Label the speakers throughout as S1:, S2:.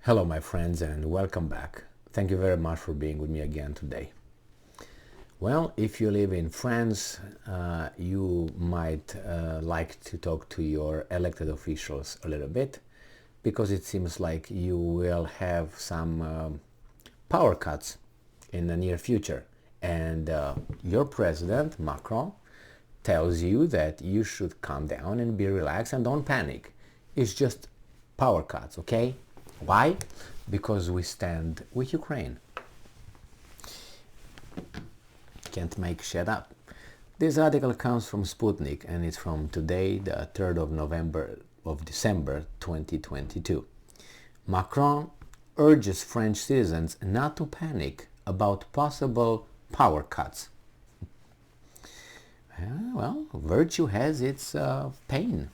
S1: Hello my friends and welcome back. Thank you very much for being with me again today. Well, if you live in France, you might like to talk to your elected officials a little bit because it seems like you will have some power cuts in the near future, and your president, Macron, tells you that you should calm down and be relaxed and don't panic. It's just power cuts, okay? Why? Because we stand with Ukraine. Can't make shit up. This article comes from Sputnik and it's from today, the 3rd of December 2022. Macron urges French citizens not to panic about possible power cuts. Well, virtue has its pain.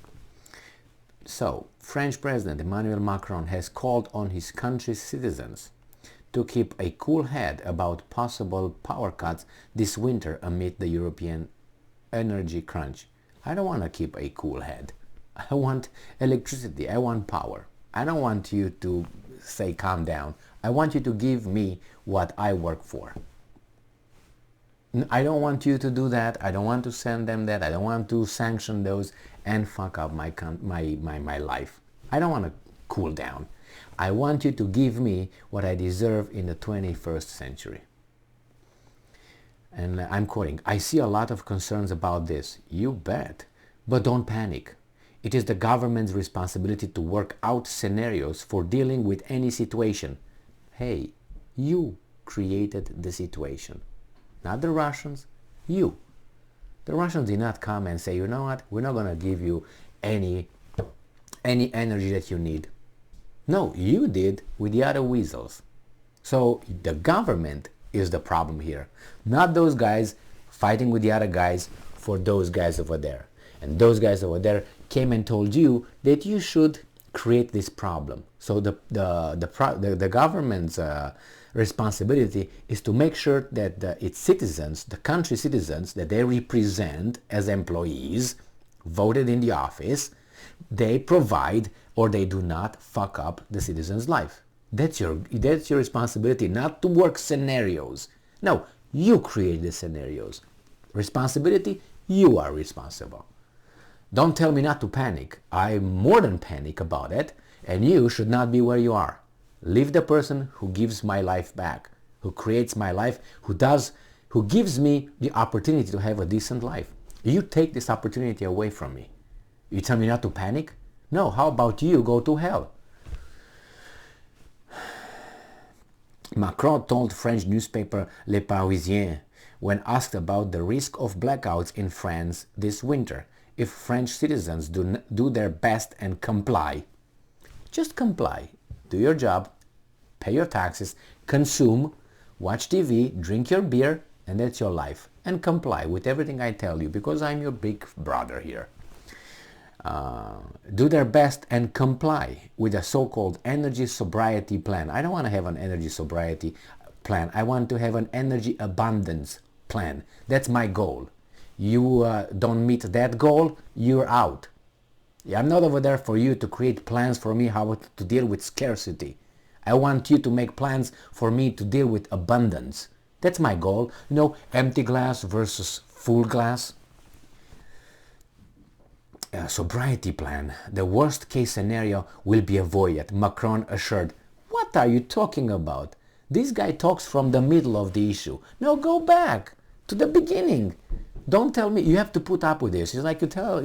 S1: So, French President Emmanuel Macron has called on his country's citizens to keep a cool head about possible power cuts this winter amid the European energy crunch. I don't want to keep a cool head. I want electricity. I want power. I don't want you to say calm down. I want you to give me what I work for. I don't want you to do that. I don't want to send them that. I don't want to sanction those and fuck up my life. I don't want to cool down. I want you to give me what I deserve in the 21st century. And I'm quoting, I see a lot of concerns about this. You bet. But don't panic. It is the government's responsibility to work out scenarios for dealing with any situation. Hey, you created the situation. Not the Russians, you. The Russians did not come and say, you know what, we're not going to give you any energy that you need. No, you did with the other weasels. So the government is the problem here, not those guys fighting with the other guys for those guys over there. And those guys over there came and told you that you should create this problem. So the government's responsibility is to make sure that its citizens, the country's citizens that they represent as employees, voted in the office, they provide or they do not fuck up the citizen's life. That's your responsibility, not to work scenarios. No, you create the scenarios. Responsibility, you are responsible. Don't tell me not to panic. I'm more than panic about it, and you should not be where you are. Leave the person who gives my life back, who creates my life, who gives me the opportunity to have a decent life. You take this opportunity away from me. You tell me not to panic? No, how about you go to hell? Macron told French newspaper Le Parisien when asked about the risk of blackouts in France this winter if French citizens do their best and comply. Just comply. Do your job, pay your taxes, consume, watch TV, drink your beer, and that's your life. And comply with everything I tell you because I'm your big brother here. Do their best and comply with a so-called energy sobriety plan. I don't want to have an energy sobriety plan. I want to have an energy abundance plan. That's my goal. You don't meet that goal, you're out. I'm not over there for you to create plans for me how to deal with scarcity. I want you to make plans for me to deal with abundance. That's my goal. You know, empty glass versus full glass. Sobriety plan. The worst case scenario will be avoided, Macron assured. What are you talking about? This guy talks from the middle of the issue. No, go back to the beginning. Don't tell me you have to put up with this. It's like you tell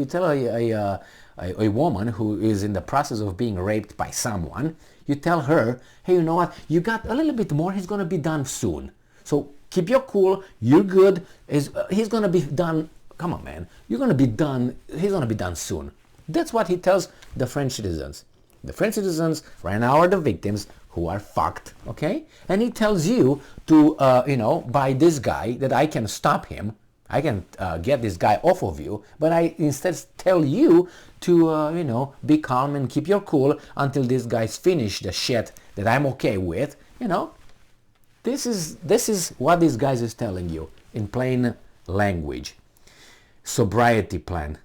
S1: a woman who is in the process of being raped by someone, you tell her, hey, you know what, you got a little bit more, he's going to be done soon. So keep your cool, you're good, he's going to be done, come on man, you're going to be done, he's going to be done soon. That's what he tells the French citizens. The French citizens right now are the victims who are fucked, okay? And he tells you to, by this guy, that I can stop him, I can get this guy off of you, but I instead tell you to, be calm and keep your cool until these guys finish the shit that I'm okay with. This is what these guys is telling you in plain language. Sobriety plan.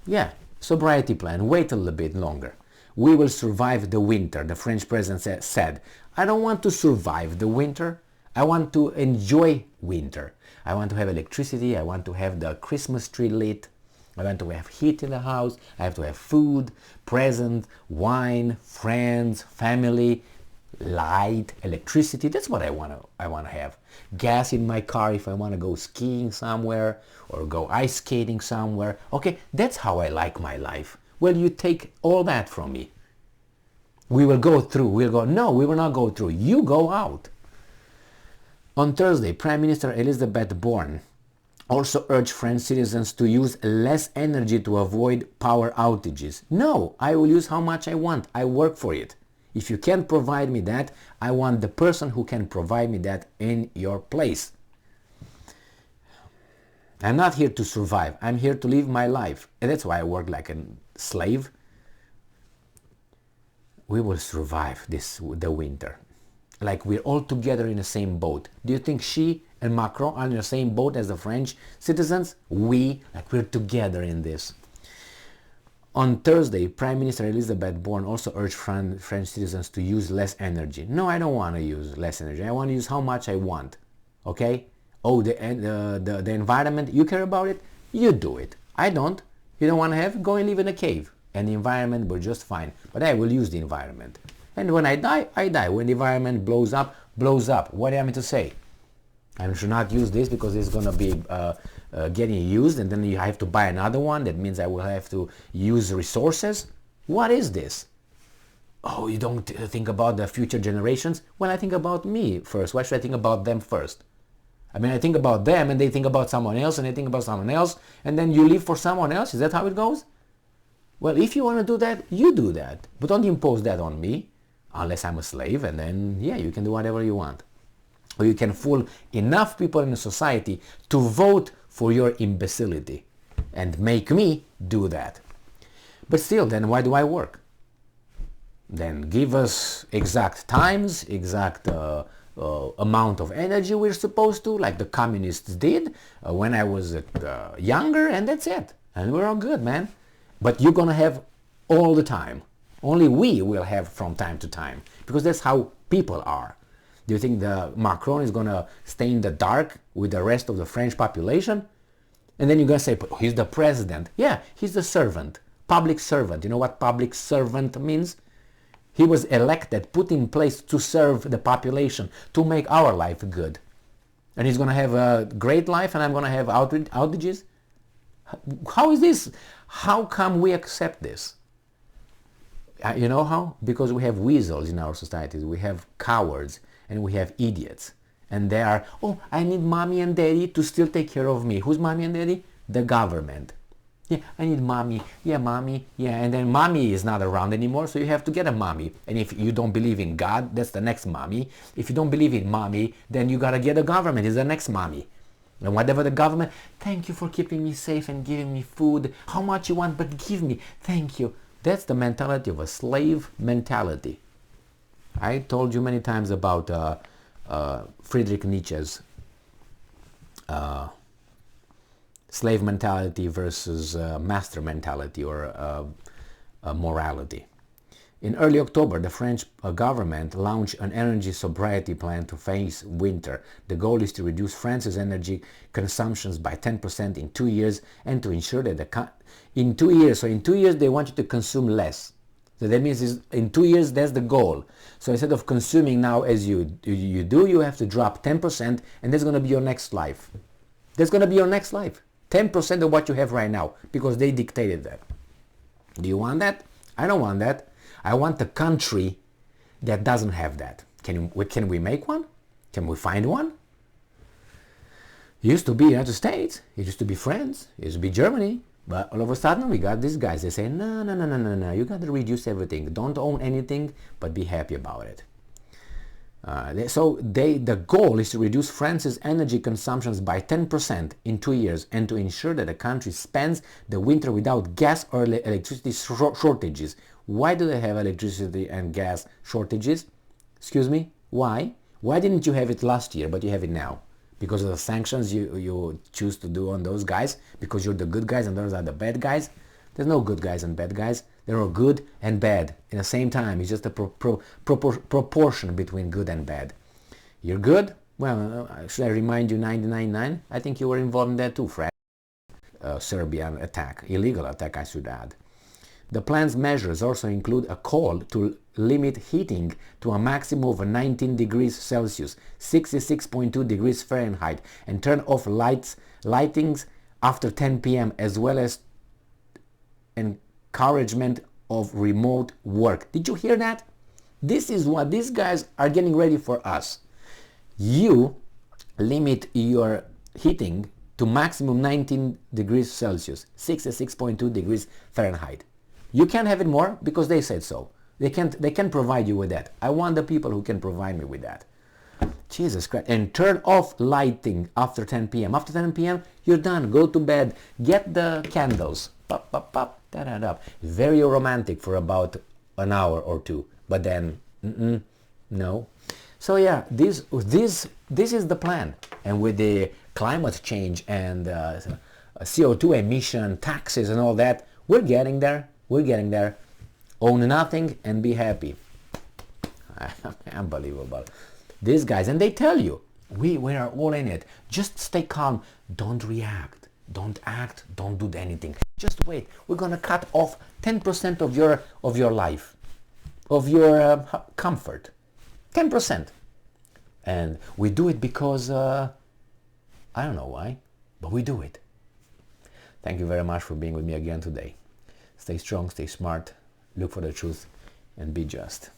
S1: Yeah, sobriety plan. Wait a little bit longer. We will survive the winter, the French president said. I don't want to survive the winter. I want to enjoy winter. I want to have electricity. I want to have the Christmas tree lit. I want to have heat in the house. I have to have food, presents, wine, friends, family, light, electricity. That's what I want to have. Gas in my car if I want to go skiing somewhere or go ice skating somewhere. Okay, that's how I like my life. Well, you take all that from me. We will go through. We'll go, no, we will not go through. You go out. On Thursday, Prime Minister Elizabeth Borne also urged French citizens to use less energy to avoid power outages. No, I will use how much I want. I work for it. If you can't provide me that, I want the person who can provide me that in your place. I'm not here to survive. I'm here to live my life. And that's why I work like a slave. We will survive the winter. Like we're all together in the same boat. Do you think she and Macron are in the same boat as the French citizens? We're together in this. On Thursday, Prime Minister Elizabeth Borne also urged French citizens to use less energy. No, I don't want to use less energy. I want to use how much I want. Okay? Oh, the environment, you care about it? You do it. I don't. You don't want to have it? Go and live in a cave. And the environment will just fine. But I will use the environment. And when I die, I die. When the environment blows up, blows up. What am I to say? I should not use this because it's going to be getting used and then you have to buy another one. That means I will have to use resources. What is this? Oh, you don't think about the future generations? Well, I think about me first. Why should I think about them first? I mean, I think about them and they think about someone else and they think about someone else and then you live for someone else. Is that how it goes? Well, if you want to do that, you do that. But don't impose that on me unless I'm a slave and then, yeah, you can do whatever you want. Or you can fool enough people in the society to vote for your imbecility and make me do that. But still, then why do I work? Then give us exact times, exact amount of energy we're supposed to, like the communists did when I was younger, and that's it. And we're all good, man. But you're gonna have all the time. Only we will have from time to time, because that's how people are. Do you think the Macron is gonna stay in the dark with the rest of the French population? And then you're gonna say, but he's the president. Yeah, he's the servant, public servant. You know what public servant means? He was elected, put in place to serve the population, to make our life good. And he's gonna have a great life and I'm gonna have outages? How is this? How come we accept this? You know how? Because we have weasels in our societies. We have cowards and we have idiots. And they are, oh, I need mommy and daddy to still take care of me. Who's mommy and daddy? The government. Yeah, I need mommy. Yeah, mommy. Yeah, and then mommy is not around anymore, so you have to get a mommy. And if you don't believe in God, that's the next mommy. If you don't believe in mommy, then you gotta get a government. It's the next mommy. And whatever the government, thank you for keeping me safe and giving me food. How much you want, but give me. Thank you. That's the mentality of a slave mentality. I told you many times about Friedrich Nietzsche's slave mentality versus master mentality or morality. In early October, the French government launched an energy sobriety plan to face winter. The goal is to reduce France's energy consumptions by 10% in 2 years and to ensure that in 2 years, so in 2 years they want you to consume less. So that means in 2 years that's the goal. So instead of consuming now as you do, you have to drop 10% and that's going to be your next life. That's going to be your next life. 10% of what you have right now because they dictated that. Do you want that? I don't want that. I want a country that doesn't have that. Can we make one? Can we find one? It used to be United States. It used to be France. It used to be Germany. But all of a sudden we got these guys. They say, no. You got to reduce everything. Don't own anything, but be happy about it. The goal is to reduce France's energy consumptions by 10% in 2 years and to ensure that the country spends the winter without gas or electricity shortages. Why do they have electricity and gas shortages? Excuse me? Why? Why didn't you have it last year, but you have it now? Because of the sanctions you choose to do on those guys? Because you're the good guys and those are the bad guys? There's no good guys and bad guys. There are good and bad in the same time. It's just a proportion between good and bad. You're good? Well, should I remind you 999? I think you were involved in that too, Fred. Serbian attack, illegal attack I should add. The plan's measures also include a call to limit heating to a maximum of 19 degrees Celsius, 66.2 degrees Fahrenheit, and turn off lightings after 10 p.m. as well as encouragement of remote work. Did you hear that? This is what these guys are getting ready for us. You limit your heating to maximum 19 degrees Celsius, 66.2 degrees Fahrenheit. You can't have it more because they said so. They can provide you with that. I want the people who can provide me with that. Jesus Christ. And turn off lighting after 10 p.m. After 10 p.m., you're done. Go to bed. Get the candles. Pop, pop, pop. Da, da, da. Very romantic for about an hour or two. But then, no. So yeah, this is the plan. And with the climate change and CO2 emission, taxes and all that, we're getting there. We're getting there. Own nothing and be happy. Unbelievable. These guys, and they tell you, we are all in it. Just stay calm. Don't react. Don't act. Don't do anything. Just wait. We're gonna cut off 10% of your life, of your comfort. 10%. And we do it because I don't know why, but we do it. Thank you very much for being with me again today. Stay strong, stay smart, look for the truth, and be just.